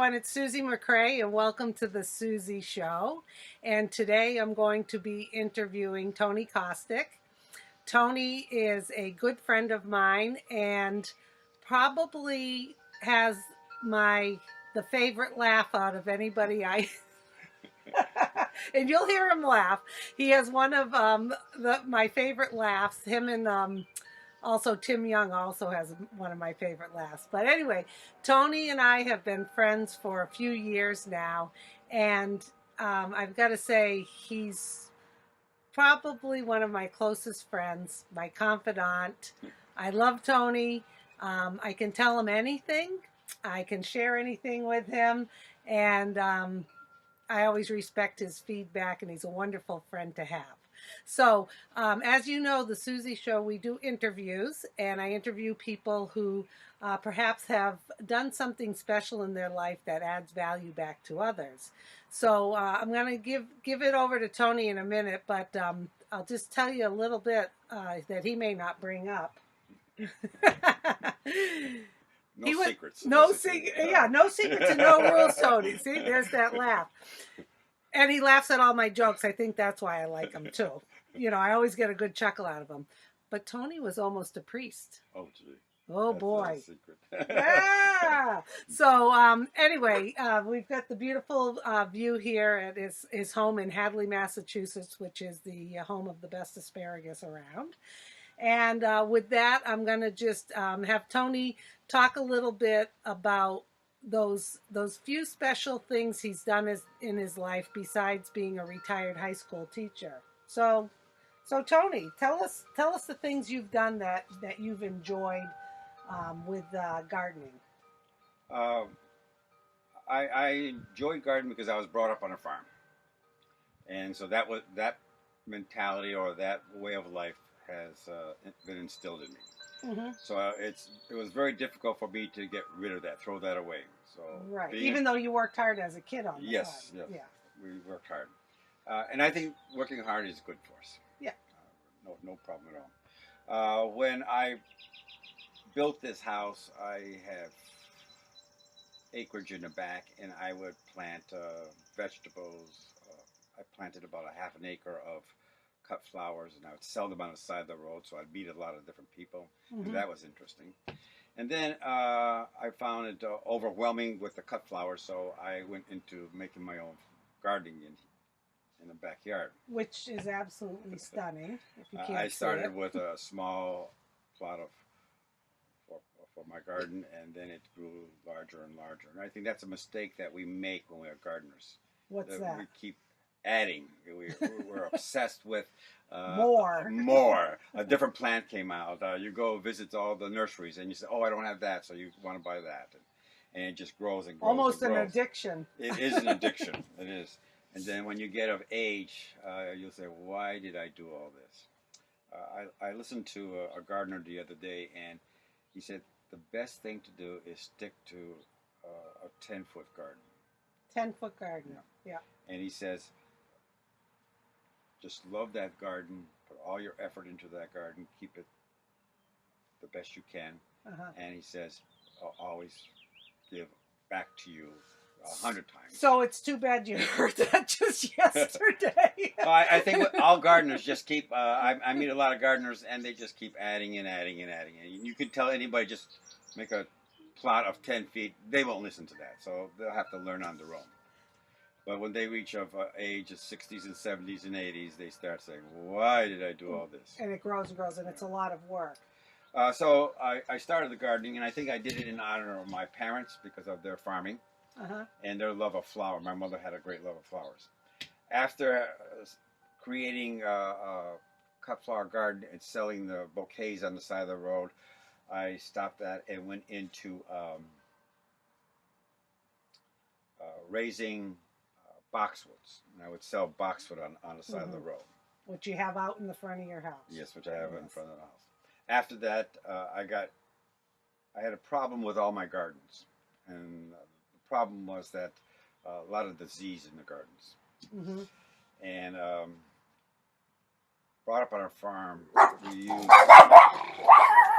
everyone, it's Susie McCrae and welcome to the Susie Show. And today I'm going to be interviewing Tony Kostek. Tony is a good friend of mine and probably has the favorite laugh out of anybody I and you'll hear him laugh. He has one of my favorite laughs. Him and also Tim Young also has one of my favorite laughs. But anyway, Tony and I have been friends for a few years now, and I've got to say he's probably one of my closest friends, my confidant. I love Tony. I can tell him anything. I can share anything with him, and I always respect his feedback, and he's a wonderful friend to have. So, as you know, the Susie Show, we do interviews, and I interview people who perhaps have done something special in their life that adds value back to others. So, I'm going to give it over to Tony in a minute, but I'll just tell you a little bit that he may not bring up. No secrets. No secrets and no rules, Tony. See, there's that laugh. And he laughs at all my jokes. I think that's why I like him, too. You know, I always get a good chuckle out of him. But Tony was almost a priest. Oh, gee. Oh, That's boy. not a secret. Yeah. So, anyway, we've got the beautiful view here at his home in Hadley, Massachusetts, which is the home of the best asparagus around. And with that, I'm going to just have Tony talk a little bit about those few special things he's done in his life besides being a retired high school teacher. So Tony, tell us the things you've done that you've enjoyed with gardening. I enjoy gardening because I was brought up on a farm, and so that mentality or that way of life has been instilled in me. Mm-hmm. So it was very difficult for me to get rid of that, throw that away. So right, even though you worked hard as a kid on the farm. Yes, yeah, we worked hard, and I think working hard is good for us. Yeah, no problem at all. When I built this house, I have acreage in the back, and I would plant vegetables. I planted about a half an acre of cut flowers, and I would sell them on the side of the road, so I'd meet a lot of different people, and that was interesting. And then I found it overwhelming with the cut flowers, so I went into making my own gardening in the backyard. Which is absolutely stunning, if you can't I started see it. with a small plot for my garden, and then it grew larger and larger. And I think that's a mistake that we make when we are gardeners. What's that? We keep adding. We're obsessed with more. A different plant came out. You go visit all the nurseries, and you say, "Oh, I don't have that," so you want to buy that, and it just grows and grows. Almost and grows. an addiction. It is an addiction. It is. And then when you get of age, you'll say, "Why did I do all this?" I listened to a gardener the other day, and he said the best thing to do is stick to a 10-foot garden. 10-foot garden. Yeah. And he says, just love that garden, put all your effort into that garden, keep it the best you can. And he says, I'll always give back to you 100 times. So it's too bad you heard that just yesterday. I think all gardeners just keep, I meet a lot of gardeners, and they just keep adding and adding and adding. And you can tell anybody just make a plot of 10 feet, they won't listen to that. So they'll have to learn on their own. But when they reach of age of 60s and 70s and 80s, they start saying, why did I do all this? And it grows and grows, and it's a lot of work. So I started the gardening, and I think I did it in honor of my parents because of their farming and their love of flower. My mother had a great love of flowers. After creating a cut flower garden and selling the bouquets on the side of the road, I stopped that and went into raising boxwoods, and I would sell boxwood on the side of the road. Which you have out in the front of your house. Yes, which I have in front of the house. After that, I had a problem with all my gardens, and the problem was that a lot of disease in the gardens. And brought up on a farm, we used...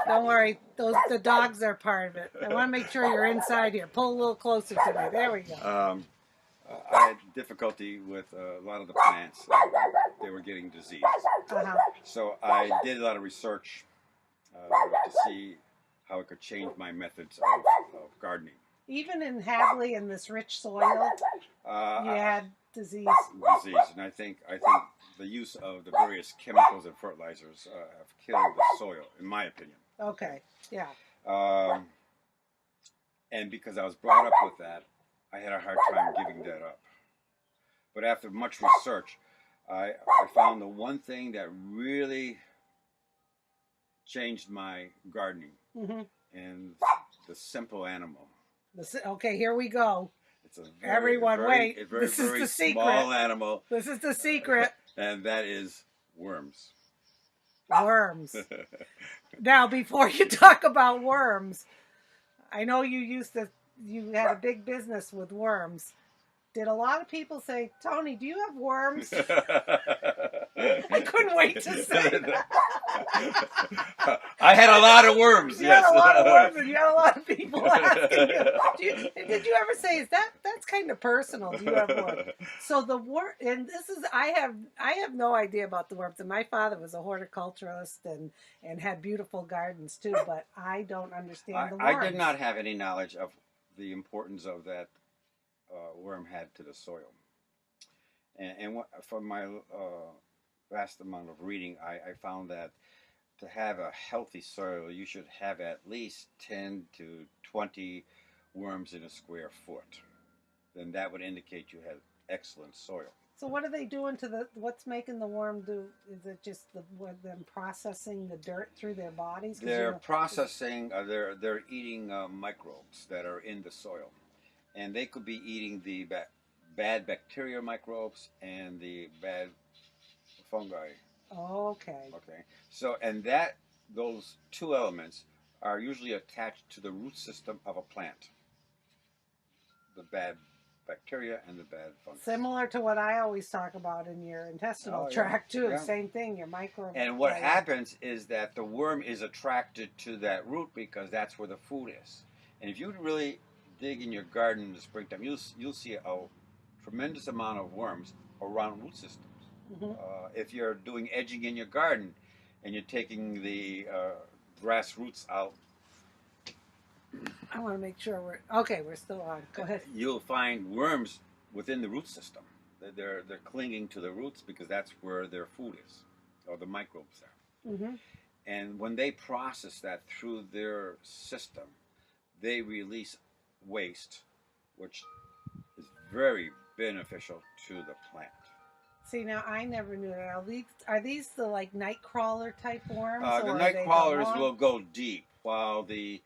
Don't worry, the dogs are part of it. I want to make sure you're inside here. Pull a little closer to me. There we go. I had difficulty with a lot of the plants. They were getting diseased. So I did a lot of research to see how I could change my methods of gardening. Even in Hadley, in this rich soil, you had disease. And I think the use of the various chemicals and fertilizers have killed the soil, in my opinion. Okay, yeah. And because I was brought up with that, I had a hard time giving that up. But after much research, I found the one thing that really changed my gardening, and the simple animal. Okay, here we go. It's a Everyone, wait. This is the secret. Small animal. This is the secret. And that is worms. Worms. Now, before you talk about worms, I know you had a big business with worms. Did a lot of people say, Tony, do you have worms? I couldn't wait to say that. I had a lot of worms, you yes. had a lot of worms, and you had a lot of people asking you. Did you ever say, that's kind of personal, do you have worms? So the worm, and this is, I have no idea about the worms, and my father was a horticulturist and had beautiful gardens too, but I don't understand the worms. I did not have any knowledge of the importance of that worm had to the soil. And from my vast amount of reading, I found that to have a healthy soil, you should have at least 10 to 20 worms in a square foot. Then that would indicate you had excellent soil. So what are they doing to what's making the worm do? Is it just them processing the dirt through their bodies? They're processing, they're eating microbes that are in the soil. And they could be eating the bad bacteria microbes and the bad fungi. Okay. Okay. So, and those two elements are usually attached to the root system of a plant. The bad bacteria and the bad fungus. Similar to what I always talk about in your intestinal tract too. Yeah. Same thing, your microbe. And what happens is that the worm is attracted to that root because that's where the food is. And if you really dig in your garden in the springtime, you'll see a tremendous amount of worms around root systems. If you're doing edging in your garden and you're taking the grass roots out, I want to make sure we're still on. Go ahead. You'll find worms within the root system. They're clinging to the roots because that's where their food is, or the microbes are. And when they process that through their system, they release waste, which is very beneficial to the plant. See, now I never knew that. Are these the like night crawler type worms? The night crawlers will go deep, while the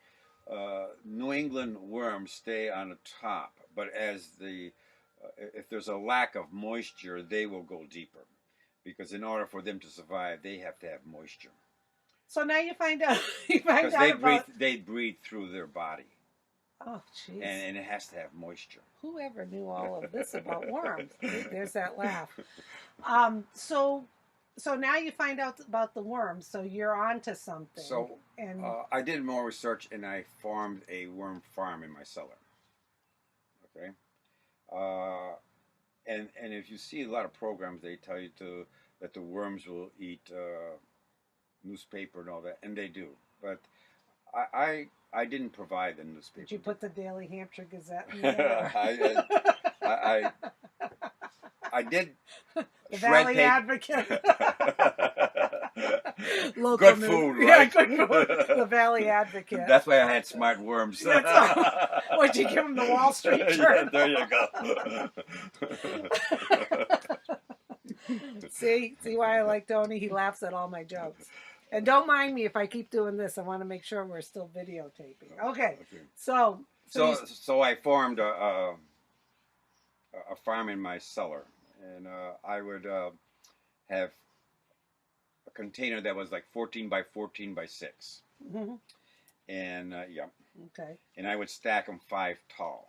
New England worms stay on the top. But as if there's a lack of moisture, they will go deeper, because in order for them to survive, they have to have moisture. So now you find out. They breathe through their body. Oh, jeez. And it has to have moisture. Whoever knew all of this about worms? There's that laugh. So now you find out about the worms. So you're onto something. So I did more research and I formed a worm farm in my cellar. Okay. And if you see a lot of programs, they tell you that the worms will eat newspaper and all that, and they do. But I didn't provide the newspaper. Did you put the Daily Hampshire Gazette in there? I did. The Valley Advocate. Local good news. food, right? Yeah, good food. The Valley Advocate. That's why I had smart worms. What'd you give them, the Wall Street Journal? Yeah, there you go. See why I like Tony? He laughs at all my jokes. And don't mind me if I keep doing this. I want to make sure we're still videotaping. Okay. So I formed a farm in my cellar, and I would have a container that was like 14 by 14 by 6. And yeah. Okay. And I would stack them 5 tall.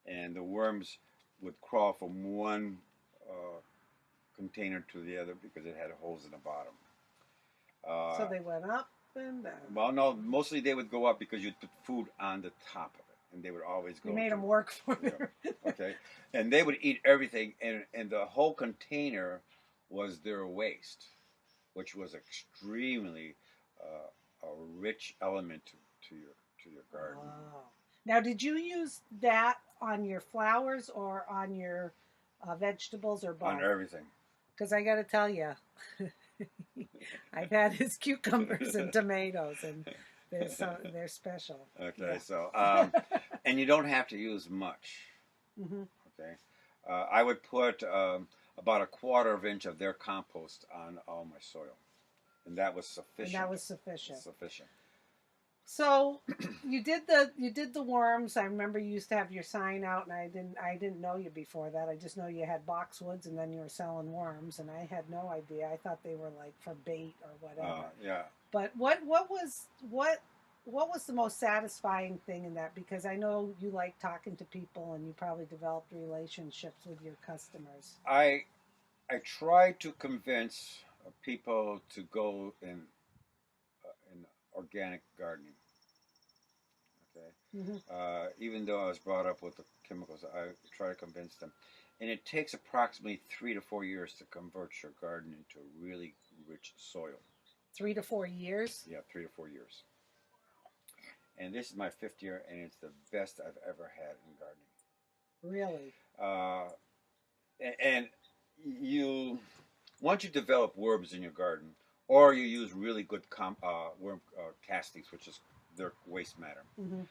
And the worms would crawl from one container to the other because it had holes in the bottom. So they went up and down. Well, no, mostly they would go up because you'd put food on the top of it, and they would always go. You made them work for you it. know, okay, and they would eat everything, and the whole container was their waste, which was extremely a rich element to your garden. Wow. Now, did you use that on your flowers or on your vegetables or both? On everything. Because I got to tell you, I've had his cucumbers and tomatoes, and they're special. Okay, Yeah. so and you don't have to use much. Mm-hmm. Okay, I would put about a quarter of inch of their compost on all my soil, and that was sufficient. And that was sufficient. Sufficient. So you did the worms. I remember you used to have your sign out, and I didn't know you before that. I just know you had boxwoods, and then you were selling worms, and I had no idea. I thought they were like for bait or whatever. Yeah. But what was the most satisfying thing in that? Because I know you like talking to people, and you probably developed relationships with your customers. I try to convince people to go in organic gardening. Okay, Mm-hmm. even though I was brought up with the chemicals, I try to convince them, and it takes approximately 3 to 4 years to convert your garden into a really rich soil. 3 to 4 years. Yeah, 3 to 4 years. And this is my 5th year, and it's the best I've ever had in gardening. Really? And you, once you develop worms in your garden, or you use really good worm castings, which is their waste matter, Mm-hmm.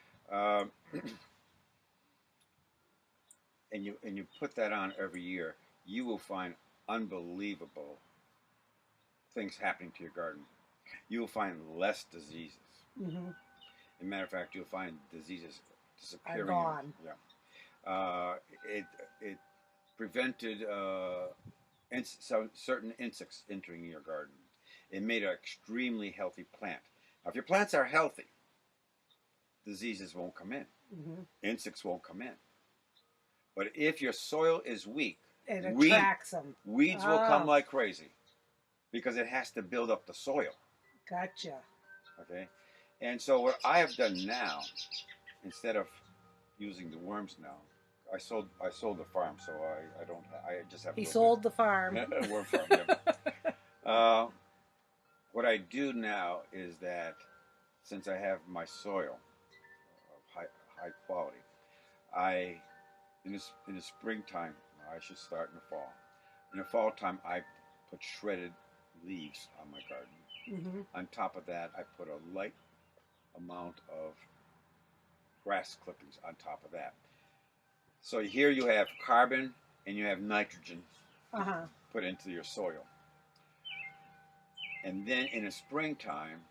and you put that on every year, you will find unbelievable things happening to your garden. You will find less diseases. Mm-hmm. As a matter of fact, you'll find diseases disappearing. Are gone. Yeah. It prevented some certain insects entering your garden. It made an extremely healthy plant. Now, if your plants are healthy, diseases won't come in. Mm-hmm. Insects won't come in. But if your soil is weak, it attracts them. Weeds will come like crazy because it has to build up the soil. Gotcha. Okay, and so what I have done now, instead of using the worms now, I sold the farm, so I don't. I just have. He sold the farm. Worm farm. Yeah. What I do now is that since I have my soil of high quality, in the springtime, I should start in the fall. In the fall time, I put shredded leaves on my garden. Mm-hmm. On top of that, I put a light amount of grass clippings on top of that. So here you have carbon and you have nitrogen put into your soil. And then in the springtime,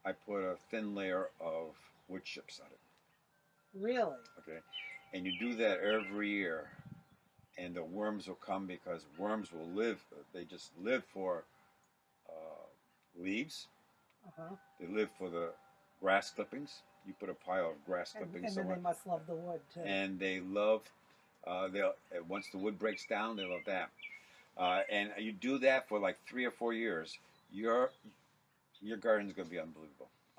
I put a thin layer of wood chips on it. Really? Okay. And you do that every year. And the worms will come because worms will live. They just live for leaves. They live for the grass clippings. You put a pile of grass clippings. And then they must love the wood too. And they love. Once the wood breaks down, they love that. And you do that for like 3 or 4 years. Your garden's going to be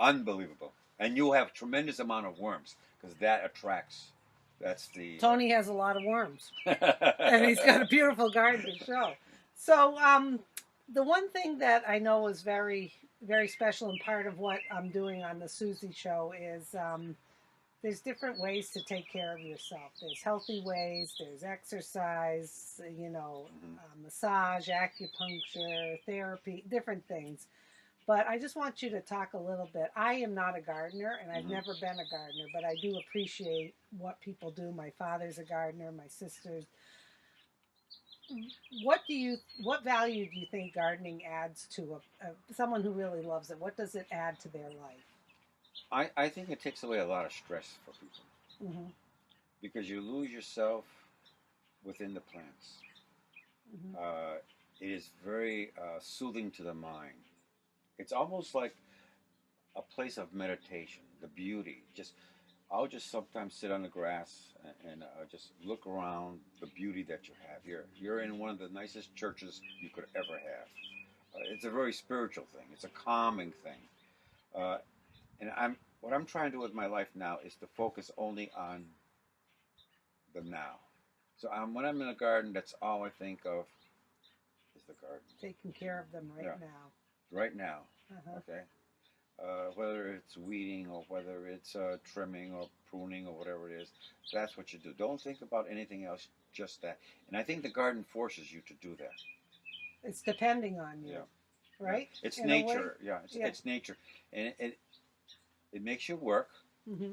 unbelievable, and you'll have a tremendous amount of worms because that attracts. That's the Tony has a lot of worms, and he's got a beautiful garden to show. So, the one thing that I know is very, very special and part of what I'm doing on the Susie Show is there's different ways to take care of yourself. There's healthy ways, there's exercise, massage, acupuncture, therapy, different things. But I just want you to talk a little bit. I am not a gardener, and I've never been a gardener, but I do appreciate what people do. My father's a gardener, my sister's. What value do you think gardening adds to someone who really loves it? What does it add to their life? I think it takes away a lot of stress for people because you lose yourself within the plants. It is very soothing to the mind. It's almost like a place of meditation, the beauty. Just I'll just sometimes sit on the grass and just look around the beauty that you have here. You're in one of the nicest churches you could ever have. It's a very spiritual thing. It's a calming thing. Uh, and what I'm trying to do with my life now is to focus only on the now. So when I'm in a garden, that's all I think of is the garden. Taking care of them right now. Right now. Uh-huh. Okay. Whether it's weeding or whether it's trimming or pruning or whatever it is, that's what you do. Don't think about anything else, just that. And I think the garden forces you to do that. It's depending on you, right? Yeah. It's in nature. It's nature, and it makes you work. Mm-hmm.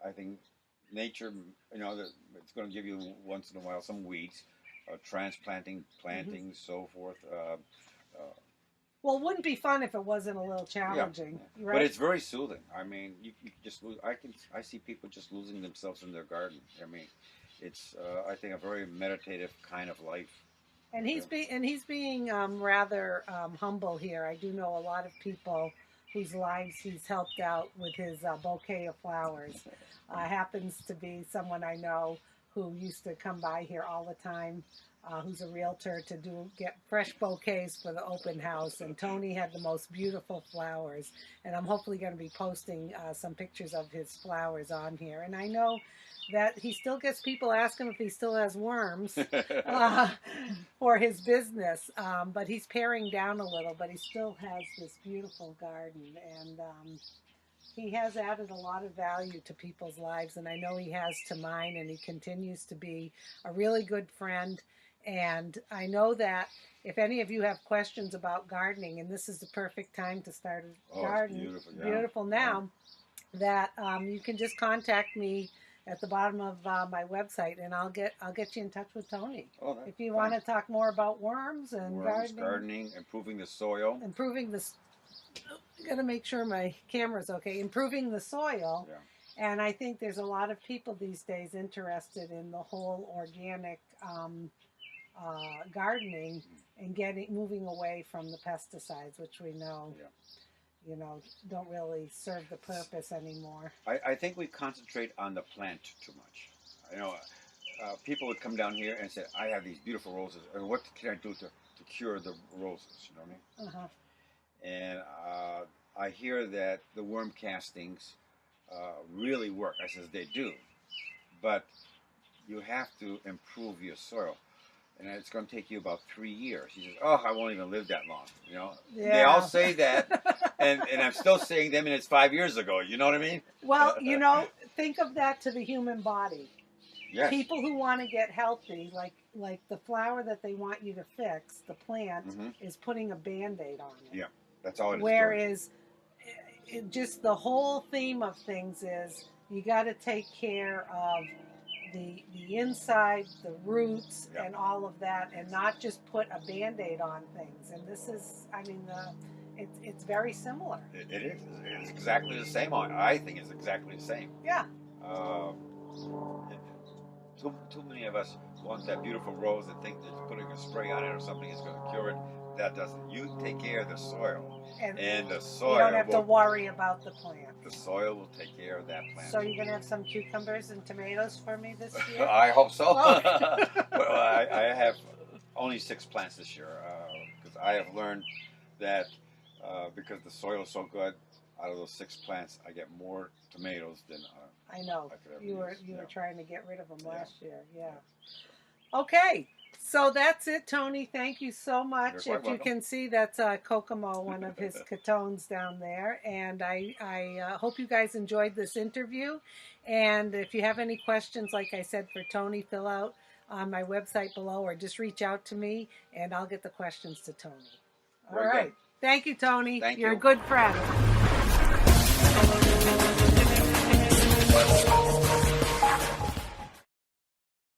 I think nature, it's going to give you once in a while some weeds, transplanting, planting, so forth. Well, it wouldn't be fun if it wasn't a little challenging, right? But it's very soothing. I mean, you just lose. I see people just losing themselves in their garden. I mean, it's I think a very meditative kind of life. And he's being rather humble here. I do know a lot of people whose lives he's helped out with his bouquet of flowers. Happens to be someone I know who used to come by here all the time. Who's a realtor to get fresh bouquets for the open house, and Tony had the most beautiful flowers, and I'm hopefully going to be posting some pictures of his flowers on here. And I know that he still gets people ask him if he still has worms for his business, but he's paring down a little, but he still has this beautiful garden, and he has added a lot of value to people's lives, and I know he has to mine, and he continues to be a really good friend. And I know that if any of you have questions about gardening, and this is the perfect time to start a garden, it's beautiful now, that you can just contact me at the bottom of my website, and I'll get you in touch with Tony. If you want to talk more about worms and gardening, improving the soil, got to make sure my camera's okay. Improving the soil. Yeah. And I think there's a lot of people these days interested in the whole organic gardening and moving away from the pesticides, which we know, don't really serve the purpose anymore. I think we concentrate on the plant too much. People would come down here and say, "I have these beautiful roses, and what can I do to cure the roses?" You know what I mean? Uh-huh. And I hear that the worm castings really work. I says they do, but you have to improve your soil. And it's going to take you about 3 years. He says, "Oh, I won't even live that long." They all say that, and I'm still saying them, and it's 5 years ago. You know what I mean? Well, think of that to the human body. Yes. People who want to get healthy, like the flower that they want you to fix, the plant is putting a Band-Aid on it. Yeah, that's all it is. Whereas, just the whole theme of things is you got to take care of the inside, the roots, and all of that, and not just put a Band-Aid on things. And this is, it's very similar. It is. It's exactly the same. I think it's exactly the same. Yeah. Too many of us want that beautiful rose and think that putting a spray on it or something is going to cure it. That doesn't. You take care of the soil, and the soil. You don't have to worry about the plant. The soil will take care of that plant. So you're going to have some cucumbers and tomatoes for me this year? I hope so. Well, I have only 6 plants this year because I have learned that because the soil is so good, out of those 6 plants, I get more tomatoes than I know. I could ever you were use. trying to get rid of them last year. Yeah. Okay. So that's it, Tony. Thank you so much. You're if quite you can see, that's Kokomo, one of his katones down there. And I hope you guys enjoyed this interview. And if you have any questions, like I said, for Tony, fill out on my website below or just reach out to me, and I'll get the questions to Tony. All right. Thank you, Tony. Thank You're you. a good friend.